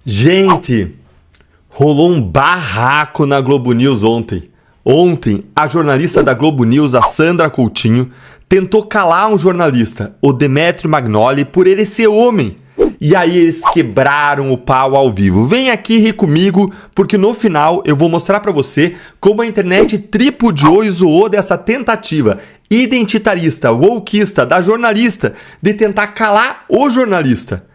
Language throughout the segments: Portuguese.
Gente, rolou um barraco na Globo News ontem. Ontem, a jornalista da Globo News, a Sandra Coutinho, tentou calar um jornalista, o Demetrio Magnoli, por ele ser homem. E aí eles quebraram o pau ao vivo. Vem aqui rir comigo, porque no final eu vou mostrar pra você como a internet tripudiou e zoou dessa tentativa identitarista, wokeista, da jornalista, de tentar calar o jornalista.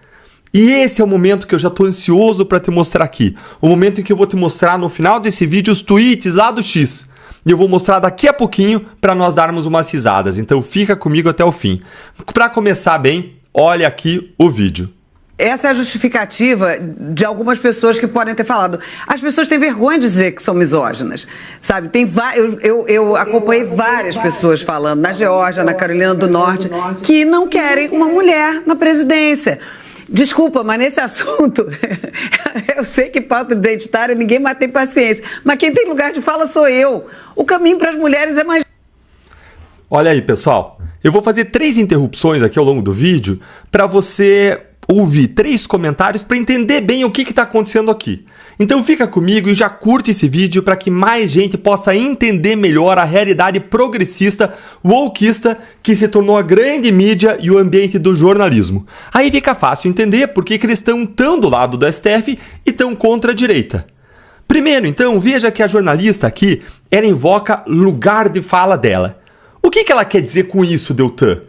E esse é o momento que eu já tô ansioso para te mostrar aqui. O momento em que eu vou te mostrar no final desse vídeo os tweets lá do X. E eu vou mostrar daqui a pouquinho para nós darmos umas risadas. Então fica comigo até o fim. Para começar bem, olha aqui o vídeo. Essa é a justificativa de algumas pessoas que podem ter falado. As pessoas têm vergonha de dizer que são misóginas, sabe? Eu acompanhei várias pessoas falando na Geórgia, na Carolina do Norte, que não querem uma mulher na presidência. Desculpa, mas nesse assunto, eu sei que pauta identitária ninguém mais tem paciência, mas quem tem lugar de fala sou eu. O caminho para as mulheres é mais... Olha aí, pessoal, eu vou fazer 3 interrupções aqui ao longo do vídeo para você ouvir 3 comentários para entender bem o que está acontecendo aqui. Então fica comigo e já curte esse vídeo para que mais gente possa entender melhor a realidade progressista, wokeista, que se tornou a grande mídia e o ambiente do jornalismo. Aí fica fácil entender por que eles estão tão do lado do STF e tão contra a direita. Primeiro, então, veja que a jornalista aqui, ela invoca lugar de fala dela. O que ela quer dizer com isso, Deltan?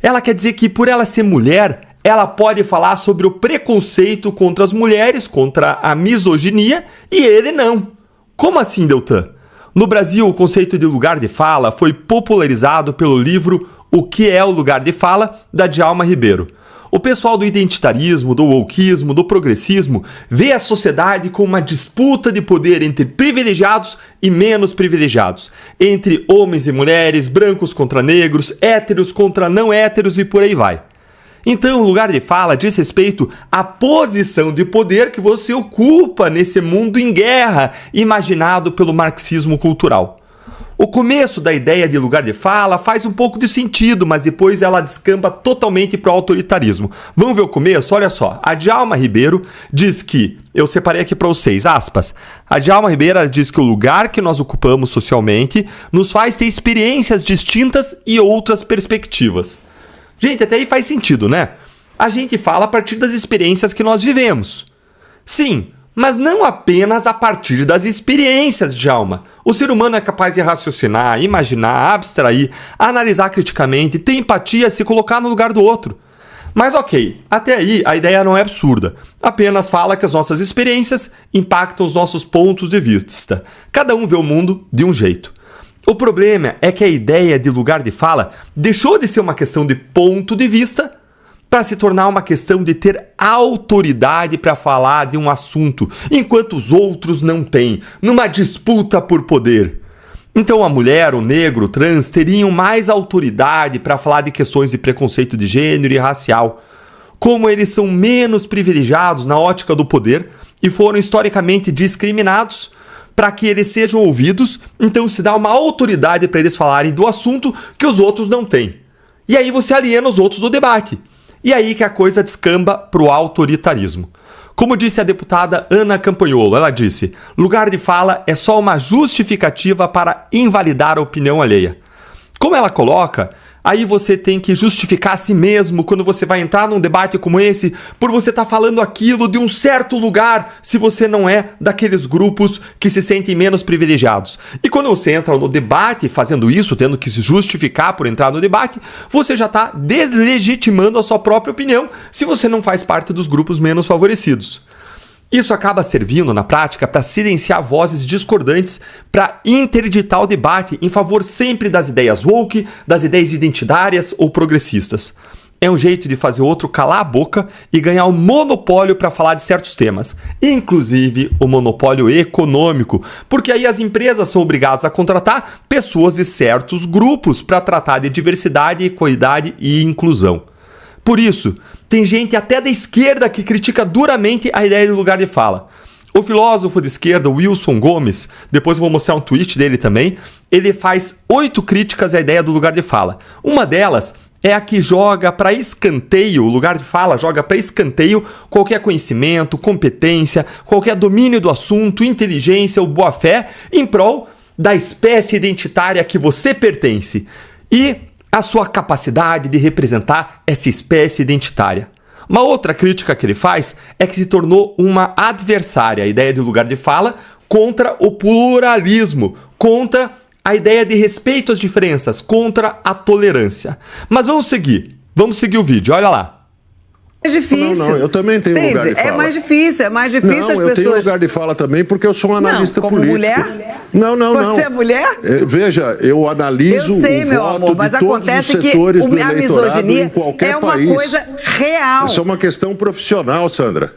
Ela quer dizer que por ela ser mulher, ela pode falar sobre o preconceito contra as mulheres, contra a misoginia, e ele não. Como assim, Deltan? No Brasil, o conceito de lugar de fala foi popularizado pelo livro O que é o Lugar de Fala, da Djalma Ribeiro. O pessoal do identitarismo, do wokeismo, do progressismo vê a sociedade como uma disputa de poder entre privilegiados e menos privilegiados, entre homens e mulheres, brancos contra negros, héteros contra não héteros e por aí vai. Então, o lugar de fala diz respeito à posição de poder que você ocupa nesse mundo em guerra, imaginado pelo marxismo cultural. O começo da ideia de lugar de fala faz um pouco de sentido, mas depois ela descamba totalmente para o autoritarismo. Vamos ver o começo? Olha só, a Djalma Ribeiro diz que, eu separei aqui para vocês, aspas, a Djalma Ribeiro diz que o lugar que nós ocupamos socialmente nos faz ter experiências distintas e outras perspectivas. Gente, até aí faz sentido, né? A gente fala a partir das experiências que nós vivemos. Sim, mas não apenas a partir das experiências, Djalma. O ser humano é capaz de raciocinar, imaginar, abstrair, analisar criticamente, ter empatia, se colocar no lugar do outro. Mas ok, até aí a ideia não é absurda. Apenas fala que as nossas experiências impactam os nossos pontos de vista. Cada um vê o mundo de um jeito. O problema é que a ideia de lugar de fala deixou de ser uma questão de ponto de vista para se tornar uma questão de ter autoridade para falar de um assunto, enquanto os outros não têm, numa disputa por poder. Então a mulher, o negro, o trans teriam mais autoridade para falar de questões de preconceito de gênero e racial. Como eles são menos privilegiados na ótica do poder e foram historicamente discriminados, para que eles sejam ouvidos, então se dá uma autoridade para eles falarem do assunto que os outros não têm. E aí você aliena os outros do debate. E aí que a coisa descamba para o autoritarismo. Como disse a deputada Ana Campanholo, ela disse, lugar de fala é só uma justificativa para invalidar a opinião alheia. Como ela coloca, aí você tem que justificar a si mesmo quando você vai entrar num debate como esse, por você estar falando aquilo de um certo lugar, se você não é daqueles grupos que se sentem menos privilegiados. E quando você entra no debate fazendo isso, tendo que se justificar por entrar no debate, você já está deslegitimando a sua própria opinião, se você não faz parte dos grupos menos favorecidos. Isso acaba servindo, na prática, para silenciar vozes discordantes, para interditar o debate em favor sempre das ideias woke, das ideias identitárias ou progressistas. É um jeito de fazer o outro calar a boca e ganhar um monopólio para falar de certos temas, inclusive o monopólio econômico, porque aí as empresas são obrigadas a contratar pessoas de certos grupos para tratar de diversidade, equidade e inclusão. Por isso, tem gente até da esquerda que critica duramente a ideia de lugar de fala. O filósofo de esquerda Wilson Gomes, depois eu vou mostrar um tweet dele também, ele faz 8 críticas à ideia do lugar de fala. Uma delas é a que joga para escanteio, o lugar de fala joga para escanteio qualquer conhecimento, competência, qualquer domínio do assunto, inteligência ou boa-fé em prol da espécie identitária a que você pertence e a sua capacidade de representar essa espécie identitária. Uma outra crítica que ele faz é que se tornou uma adversária, a ideia de lugar de fala, contra o pluralismo, contra a ideia de respeito às diferenças, contra a tolerância. Mas vamos seguir o vídeo, olha lá. É difícil. Não, eu também tenho lugar de fala. É mais difícil Não, as pessoas... eu tenho lugar de fala também porque eu sou um analista como político. Mulher? Não. Você é mulher? Veja, eu analiso Eu sei, o meu voto amor, mas de todos acontece os que setores do a eleitorado misoginia em qualquer é uma país. coisa real. Isso é uma questão profissional, Sandra.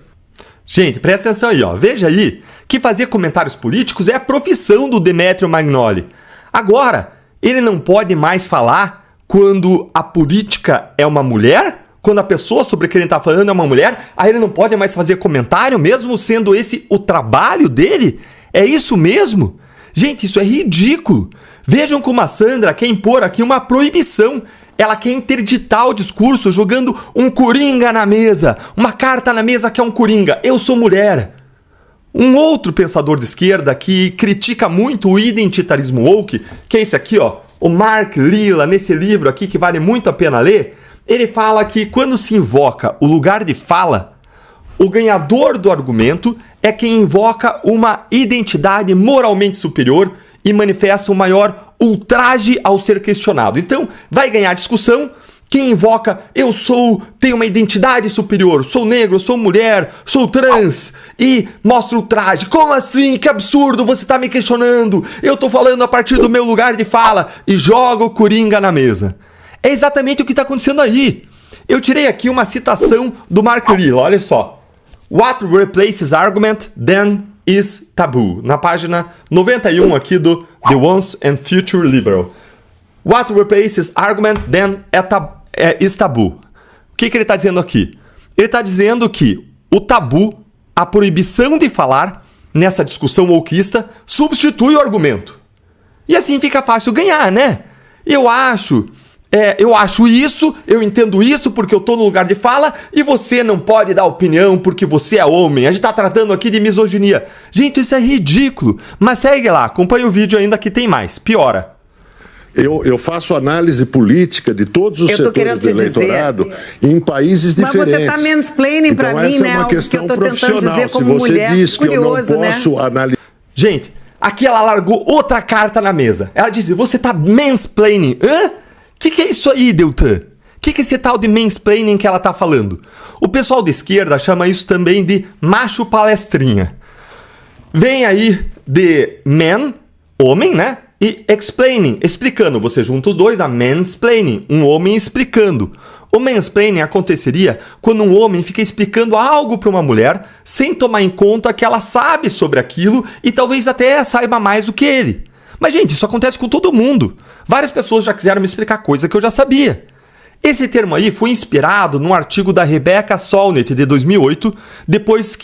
Gente, presta atenção aí, ó. Veja aí que fazer comentários políticos é a profissão do Demetrio Magnoli. Agora, ele não pode mais falar quando a política é uma mulher? Quando a pessoa sobre quem ele está falando é uma mulher? Aí ele não pode mais fazer comentário, mesmo sendo esse o trabalho dele? É isso mesmo? Gente, isso é ridículo. Vejam como a Sandra quer impor aqui uma proibição. Ela quer interditar o discurso jogando um coringa na mesa, uma carta na mesa que é um coringa. Eu sou mulher. Um outro pensador de esquerda que critica muito o identitarismo woke, que é esse aqui, ó, o Mark Lilla, nesse livro aqui que vale muito a pena ler, ele fala que quando se invoca o lugar de fala, o ganhador do argumento é quem invoca uma identidade moralmente superior e manifesta um maior ultraje ao ser questionado. Então, vai ganhar discussão quem invoca tenho uma identidade superior, sou negro, sou mulher, sou trans e mostra ultraje. Como assim? Que absurdo, você tá me questionando. Eu tô falando a partir do meu lugar de fala e joga o coringa na mesa. É exatamente o que está acontecendo aí. Eu tirei aqui uma citação do Mark Lilla, olha só. What replaces argument then is taboo. Na página 91 aqui do The Once and Future Liberal. What replaces argument then is taboo. O que ele está dizendo aqui? Ele está dizendo que o tabu, a proibição de falar nessa discussão wokeista, substitui o argumento. E assim fica fácil ganhar, né? Eu acho isso, eu entendo isso porque eu tô no lugar de fala e você não pode dar opinião porque você é homem. A gente tá tratando aqui de misoginia. Gente, isso é ridículo. Mas segue lá, acompanha o vídeo ainda que tem mais. Piora. Eu faço análise política de todos os setores do eleitorado em países diferentes. Mas você está mansplaining para mim, né? Essa é uma questão profissional. Dizer como Se você mulher, diz que curioso, eu não posso analisar... Gente, aqui ela largou outra carta na mesa. Ela disse, você tá mansplaining. Hã? O que é isso aí, Deltan? O que é esse tal de mansplaining que ela tá falando? O pessoal de esquerda chama isso também de macho palestrinha. Vem aí de man, homem, né? E explaining, explicando. Você junta os dois, dá mansplaining, um homem explicando. O mansplaining aconteceria quando um homem fica explicando algo para uma mulher sem tomar em conta que ela sabe sobre aquilo e talvez até saiba mais do que ele. Mas, gente, isso acontece com todo mundo. Várias pessoas já quiseram me explicar coisa que eu já sabia. Esse termo aí foi inspirado num artigo da Rebecca Solnit de 2008, depois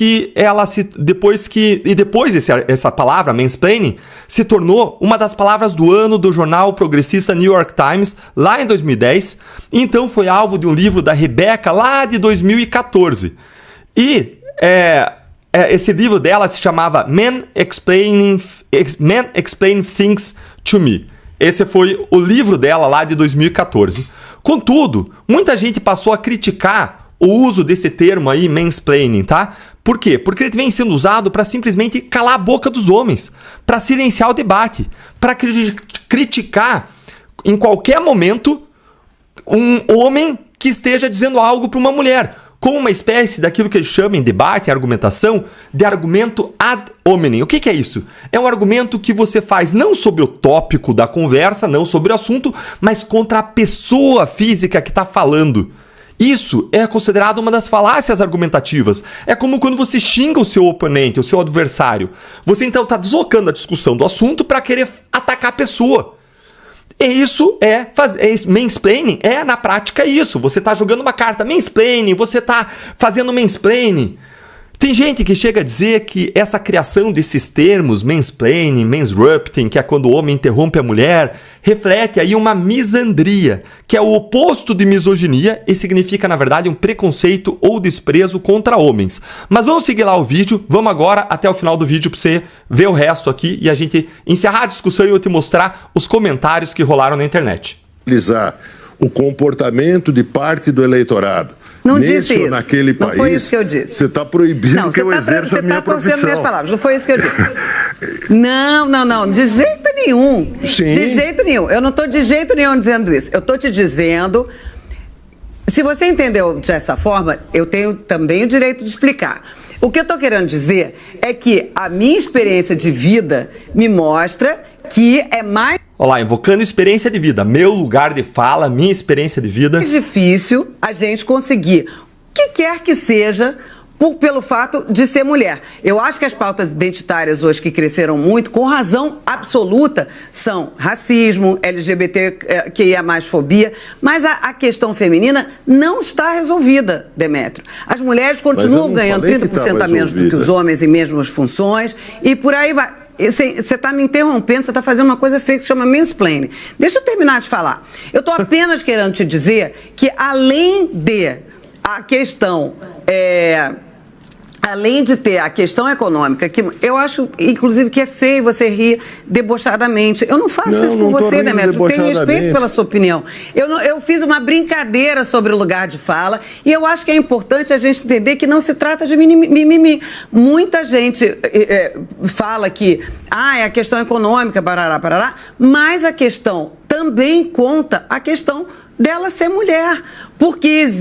essa palavra, mansplaining, se tornou uma das palavras do ano do jornal progressista New York Times, lá em 2010, e então foi alvo de um livro da Rebecca lá de 2014. E esse livro dela se chamava Men Explain Things to Me. Esse foi o livro dela lá de 2014. Contudo, muita gente passou a criticar o uso desse termo aí, mansplaining, tá? Por quê? Porque ele vem sendo usado para simplesmente calar a boca dos homens, para silenciar o debate, para criticar em qualquer momento um homem que esteja dizendo algo para uma mulher, como uma espécie daquilo que eles chamam em debate e argumentação de argumento ad hominem. O que é isso? É um argumento que você faz não sobre o tópico da conversa, não sobre o assunto, mas contra a pessoa física que está falando. Isso é considerado uma das falácias argumentativas. É como quando você xinga o seu oponente, o seu adversário. Você então está deslocando a discussão do assunto para querer atacar a pessoa. E isso mansplaining na prática isso. Você está jogando uma carta mansplaining, você está fazendo mansplaining. Tem gente que chega a dizer que essa criação desses termos, mansplaining, mansrupting, que é quando o homem interrompe a mulher, reflete aí uma misandria, que é o oposto de misoginia e significa, na verdade, um preconceito ou desprezo contra homens. Mas vamos seguir lá o vídeo, vamos agora até o final do vídeo para você ver o resto aqui e a gente encerrar a discussão e eu te mostrar os comentários que rolaram na internet. O comportamento de parte do eleitorado. Não disse isso. Naquele país, não foi isso que eu disse. Você está proibindo que eu exerça a minha profissão. Você está torcendo minhas palavras. Não foi isso que eu disse. Não. De jeito nenhum. Sim. De jeito nenhum. Eu não estou de jeito nenhum dizendo isso. Eu estou te dizendo... Se você entendeu dessa forma, eu tenho também o direito de explicar. O que eu estou querendo dizer é que a minha experiência de vida me mostra que é mais... Olha lá, invocando experiência de vida. Meu lugar de fala, minha experiência de vida. É difícil a gente conseguir o que quer que seja pelo fato de ser mulher. Eu acho que as pautas identitárias hoje que cresceram muito, com razão absoluta, são racismo, LGBTQIA+, fobia, mas a questão feminina não está resolvida, Demétrio. As mulheres continuam ganhando 30% a menos do que os homens em mesmas funções e por aí vai. Você está me interrompendo, você está fazendo uma coisa feia que se chama mansplaining. Deixa eu terminar de falar. Eu estou apenas querendo te dizer que além de a questão... Além de ter a questão econômica, que eu acho, inclusive, que é feio você rir debochadamente. Eu não faço isso com você, Demétrio. Tenho respeito pela sua opinião. Eu fiz uma brincadeira sobre o lugar de fala e eu acho que é importante a gente entender que não se trata de mimimi. Muita gente fala que é a questão econômica, parará, mas a questão também conta a questão dela ser mulher. Porque...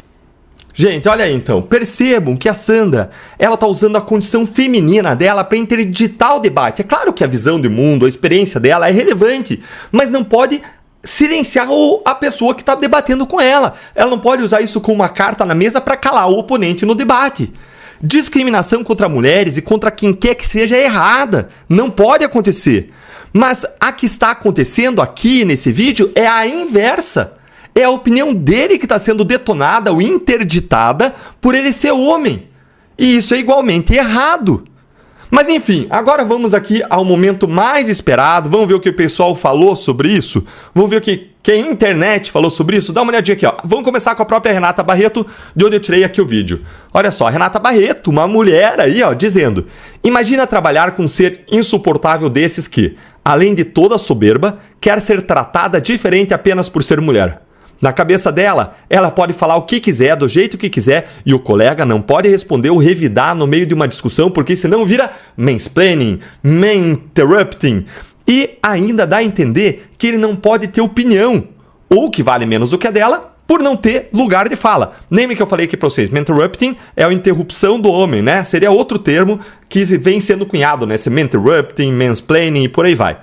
Gente, olha aí então, percebam que a Sandra, ela tá usando a condição feminina dela para interditar o debate. É claro que a visão de mundo, a experiência dela é relevante, mas não pode silenciar a pessoa que está debatendo com ela. Ela não pode usar isso como uma carta na mesa para calar o oponente no debate. Discriminação contra mulheres e contra quem quer que seja é errada. Não pode acontecer. Mas a que está acontecendo aqui nesse vídeo é a inversa. É a opinião dele que está sendo detonada ou interditada por ele ser homem. E isso é igualmente errado. Mas enfim, agora vamos aqui ao momento mais esperado. Vamos ver o que o pessoal falou sobre isso? Vamos ver o que a internet falou sobre isso? Dá uma olhadinha aqui, ó. Vamos começar com a própria Renata Barreto, de onde eu tirei aqui o vídeo. Olha só, Renata Barreto, uma mulher aí, ó, dizendo: imagina trabalhar com um ser insuportável desses que, além de toda soberba, quer ser tratada diferente apenas por ser mulher. Na cabeça dela, ela pode falar o que quiser, do jeito que quiser, e o colega não pode responder ou revidar no meio de uma discussão, porque senão vira mansplaining, maninterrupting. E ainda dá a entender que ele não pode ter opinião, ou que vale menos do que a dela, por não ter lugar de fala. Lembre que eu falei aqui para vocês, maninterrupting é a interrupção do homem, né? Seria outro termo que vem sendo cunhado, né? Maninterrupting, mansplaining e por aí vai.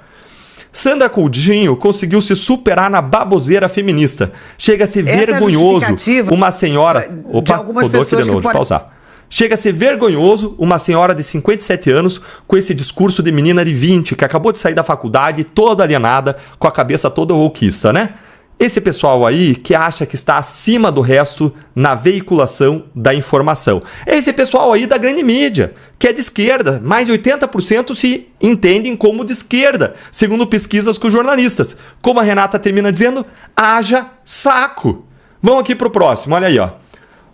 Sandra Coutinho conseguiu se superar na baboseira feminista. Chega a ser vergonhoso uma senhora... Opa, rodou aqui de novo, de pausar. Chega a ser vergonhoso uma senhora de 57 anos com esse discurso de menina de 20 que acabou de sair da faculdade toda alienada, com a cabeça toda wokeista, né? Esse pessoal aí que acha que está acima do resto na veiculação da informação. Esse pessoal aí da grande mídia, que é de esquerda. Mais de 80% se entendem como de esquerda, segundo pesquisas com jornalistas. Como a Renata termina dizendo, haja saco. Vamos aqui pro próximo, olha aí, ó.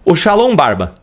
O Shalom Barba.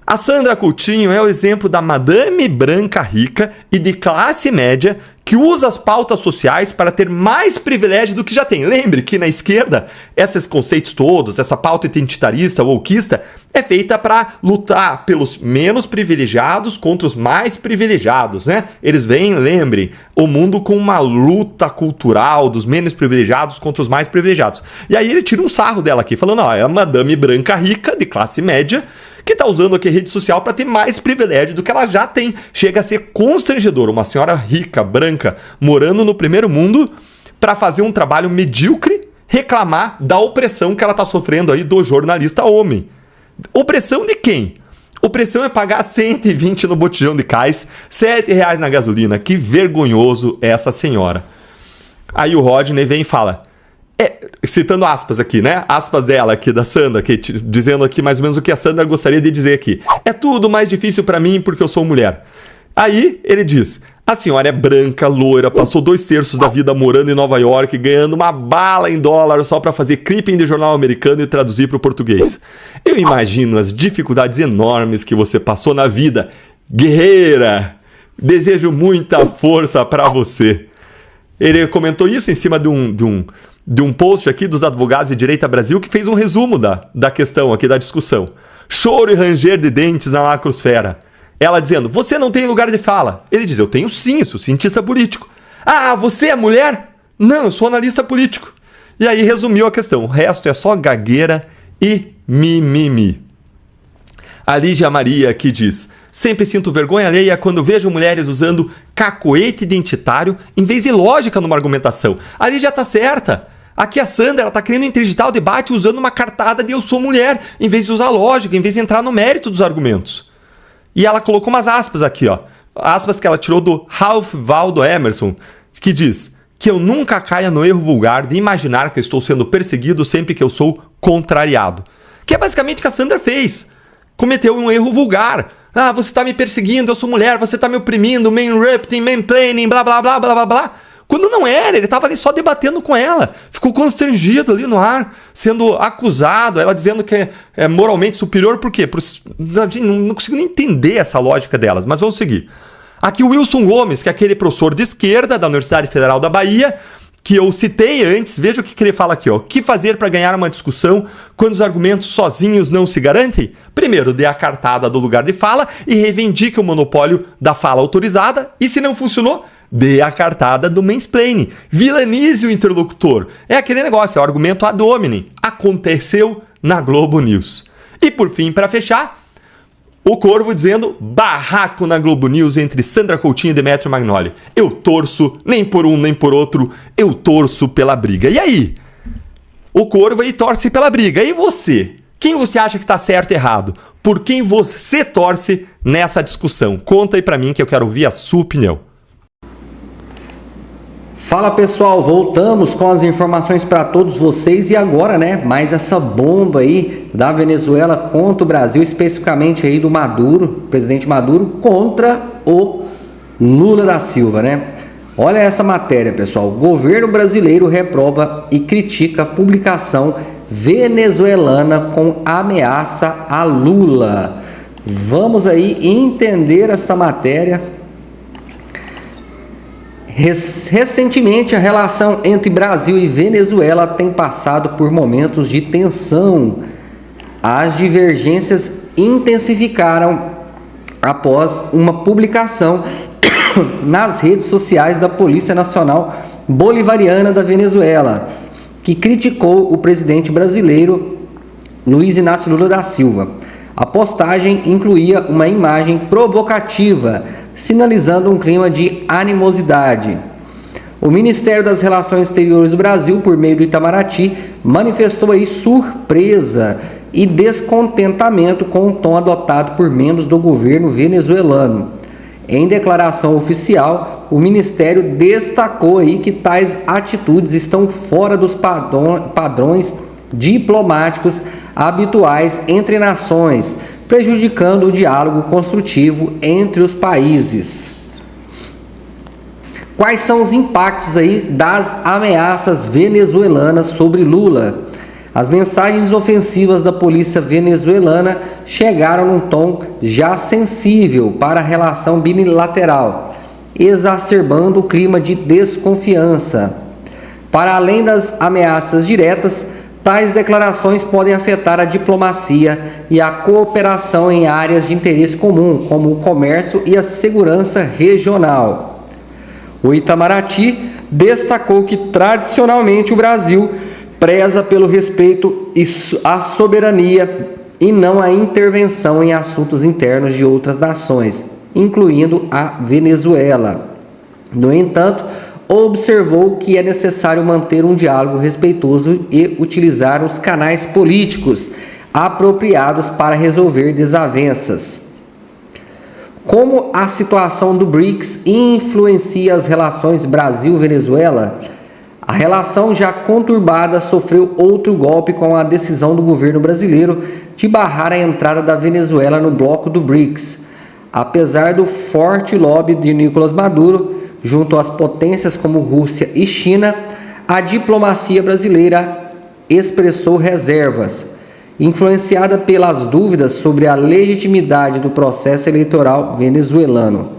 A Sandra Coutinho é o exemplo da madame branca rica e de classe média que usa as pautas sociais para ter mais privilégio do que já tem. Lembre que na esquerda, esses conceitos todos, essa pauta identitarista, wokeista, é feita para lutar pelos menos privilegiados contra os mais privilegiados, né? Eles vêm, lembrem, o mundo com uma luta cultural dos menos privilegiados contra os mais privilegiados. E aí ele tira um sarro dela aqui, falando, ó, é a madame branca rica de classe média que está usando aqui a rede social para ter mais privilégio do que ela já tem. Chega a ser constrangedor uma senhora rica, branca, morando no primeiro mundo, para fazer um trabalho medíocre, reclamar da opressão que ela está sofrendo aí do jornalista homem. Opressão de quem? Opressão é pagar 120 no botijão de cais, R$7 na gasolina. Que vergonhoso essa senhora. Aí o Rodney vem e fala: citando aspas aqui, né? Aspas dela aqui, da Sandra, dizendo aqui mais ou menos o que a Sandra gostaria de dizer aqui. É tudo mais difícil pra mim porque eu sou mulher. Aí ele diz: a senhora é branca, loira, passou 2/3 da vida morando em Nova York, ganhando uma bala em dólar só pra fazer clipping de jornal americano e traduzir pro português. Eu imagino as dificuldades enormes que você passou na vida. Guerreira! Desejo muita força pra você. Ele comentou isso em cima de um post aqui dos advogados de Direita Brasil, que fez um resumo da questão aqui, da discussão. Choro e ranger de dentes na lacrosfera. Ela dizendo: você não tem lugar de fala. Ele diz: eu tenho sim, sou cientista político. Ah, você é mulher? Não, eu sou analista político. E aí resumiu a questão. O resto é só gagueira e mimimi. A Lígia Maria aqui diz: sempre sinto vergonha alheia quando vejo mulheres usando cacoete identitário em vez de lógica numa argumentação. A Lígia tá certa. Aqui a Sandra, ela tá querendo interditar o debate usando uma cartada de eu sou mulher, em vez de usar lógica, em vez de entrar no mérito dos argumentos. E ela colocou umas aspas aqui, ó. Aspas que ela tirou do Ralph Waldo Emerson, que diz que eu nunca caia no erro vulgar de imaginar que eu estou sendo perseguido sempre que eu sou contrariado. Que é basicamente o que a Sandra fez. Cometeu um erro vulgar. Ah, você tá me perseguindo, eu sou mulher, você tá me oprimindo, mansplaining, mansplaining, blá, blá, blá, blá, blá, blá. Quando não era, ele tava ali só debatendo com ela. Ficou constrangido ali no ar, sendo acusado, ela dizendo que é moralmente superior, por quê? Não consigo nem entender essa lógica delas, mas vamos seguir. Aqui o Wilson Gomes, que é aquele professor de esquerda da Universidade Federal da Bahia, que eu citei antes, veja o que ele fala aqui, ó. O que fazer para ganhar uma discussão quando os argumentos sozinhos não se garantem? Primeiro, dê a cartada do lugar de fala e reivindique o monopólio da fala autorizada, e se não funcionou, dê a cartada do mansplaining. Vilanize o interlocutor. É aquele negócio, é o argumento ad hominem. Aconteceu na Globo News. E por fim, para fechar, o Corvo dizendo: barraco na Globo News entre Sandra Coutinho e Demetrio Magnoli. Eu torço, nem por um nem por outro, eu torço pela briga. E aí? O Corvo aí torce pela briga. E você? Quem você acha que está certo e errado? Por quem você torce nessa discussão? Conta aí pra mim que eu quero ouvir a sua opinião. Fala pessoal, voltamos com as informações para todos vocês e agora, né, mais essa bomba aí da Venezuela contra o Brasil, especificamente aí do Maduro, presidente Maduro, contra o Lula da Silva, né? Olha essa matéria, pessoal. O governo brasileiro reprova e critica a publicação venezuelana com ameaça a Lula. Vamos aí entender esta matéria. Recentemente, a relação entre Brasil e Venezuela tem passado por momentos de tensão. As divergências intensificaram após uma publicação nas redes sociais da Polícia Nacional Bolivariana da Venezuela, que criticou o presidente brasileiro Luiz Inácio Lula da Silva. A postagem incluía uma imagem provocativa, sinalizando um clima de animosidade. O Ministério das Relações Exteriores do Brasil, por meio do Itamaraty, manifestou aí surpresa e descontentamento com o tom adotado por membros do governo venezuelano. Em declaração oficial, o Ministério destacou aí que tais atitudes estão fora dos padrões diplomáticos habituais entre nações, prejudicando o diálogo construtivo entre os países. Quais são os impactos aí das ameaças venezuelanas sobre Lula? As mensagens ofensivas da polícia venezuelana chegaram num tom já sensível para a relação bilateral, exacerbando o clima de desconfiança. Para além das ameaças diretas, tais declarações podem afetar a diplomacia e a cooperação em áreas de interesse comum, como o comércio e a segurança regional. O Itamaraty destacou que, tradicionalmente, o Brasil preza pelo respeito à soberania e não a intervenção em assuntos internos de outras nações, incluindo a Venezuela. No entanto, observou que é necessário manter um diálogo respeitoso e utilizar os canais políticos apropriados para resolver desavenças. Como a situação do BRICS influencia as relações Brasil-Venezuela? A relação já conturbada sofreu outro golpe com a decisão do governo brasileiro de barrar a entrada da Venezuela no bloco do BRICS. Apesar do forte lobby de Nicolás Maduro, junto às potências como Rússia e China, a diplomacia brasileira expressou reservas, influenciada pelas dúvidas sobre a legitimidade do processo eleitoral venezuelano.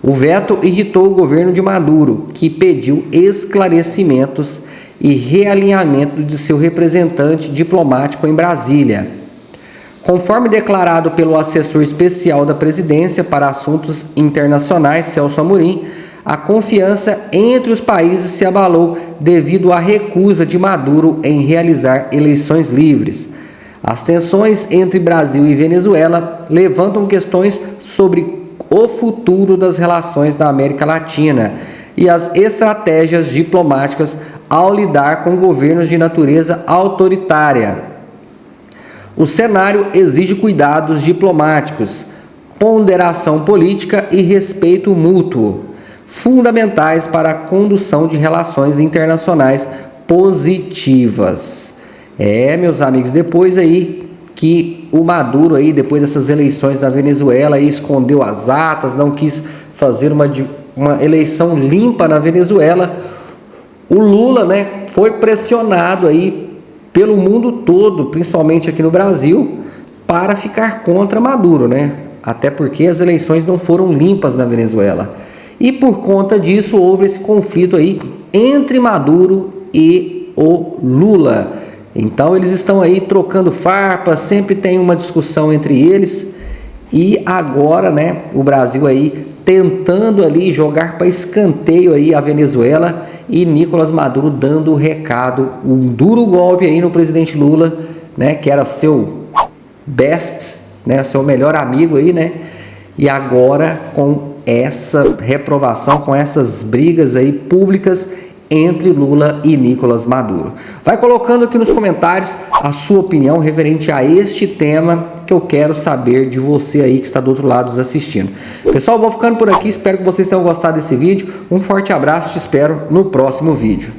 O veto irritou o governo de Maduro, que pediu esclarecimentos e realinhamento de seu representante diplomático em Brasília. Conforme declarado pelo assessor especial da presidência para assuntos internacionais, Celso Amorim, a confiança entre os países se abalou devido à recusa de Maduro em realizar eleições livres. As tensões entre Brasil e Venezuela levantam questões sobre o futuro das relações da América Latina e as estratégias diplomáticas ao lidar com governos de natureza autoritária. O cenário exige cuidados diplomáticos, ponderação política e respeito mútuo, fundamentais para a condução de relações internacionais positivas. Meus amigos, depois aí que o Maduro aí, depois dessas eleições da Venezuela, aí escondeu as atas, não quis fazer uma eleição limpa na Venezuela, o Lula, né, foi pressionado aí pelo mundo todo, principalmente aqui no Brasil, para ficar contra Maduro, né? Até porque as eleições não foram limpas na Venezuela. E por conta disso houve esse conflito aí entre Maduro e o Lula. Então eles estão aí trocando farpas, sempre tem uma discussão entre eles. E agora, né, o Brasil aí tentando ali jogar para escanteio aí a Venezuela e Nicolás Maduro dando o recado, um duro golpe aí no presidente Lula, né, que era seu best, né, seu melhor amigo aí, né? E agora com essa reprovação, com essas brigas aí públicas entre Lula e Nicolás Maduro. Vai colocando aqui nos comentários a sua opinião referente a este tema, que eu quero saber de você aí que está do outro lado nos assistindo. Pessoal, vou ficando por aqui, espero que vocês tenham gostado desse vídeo. Um forte abraço, te espero no próximo vídeo.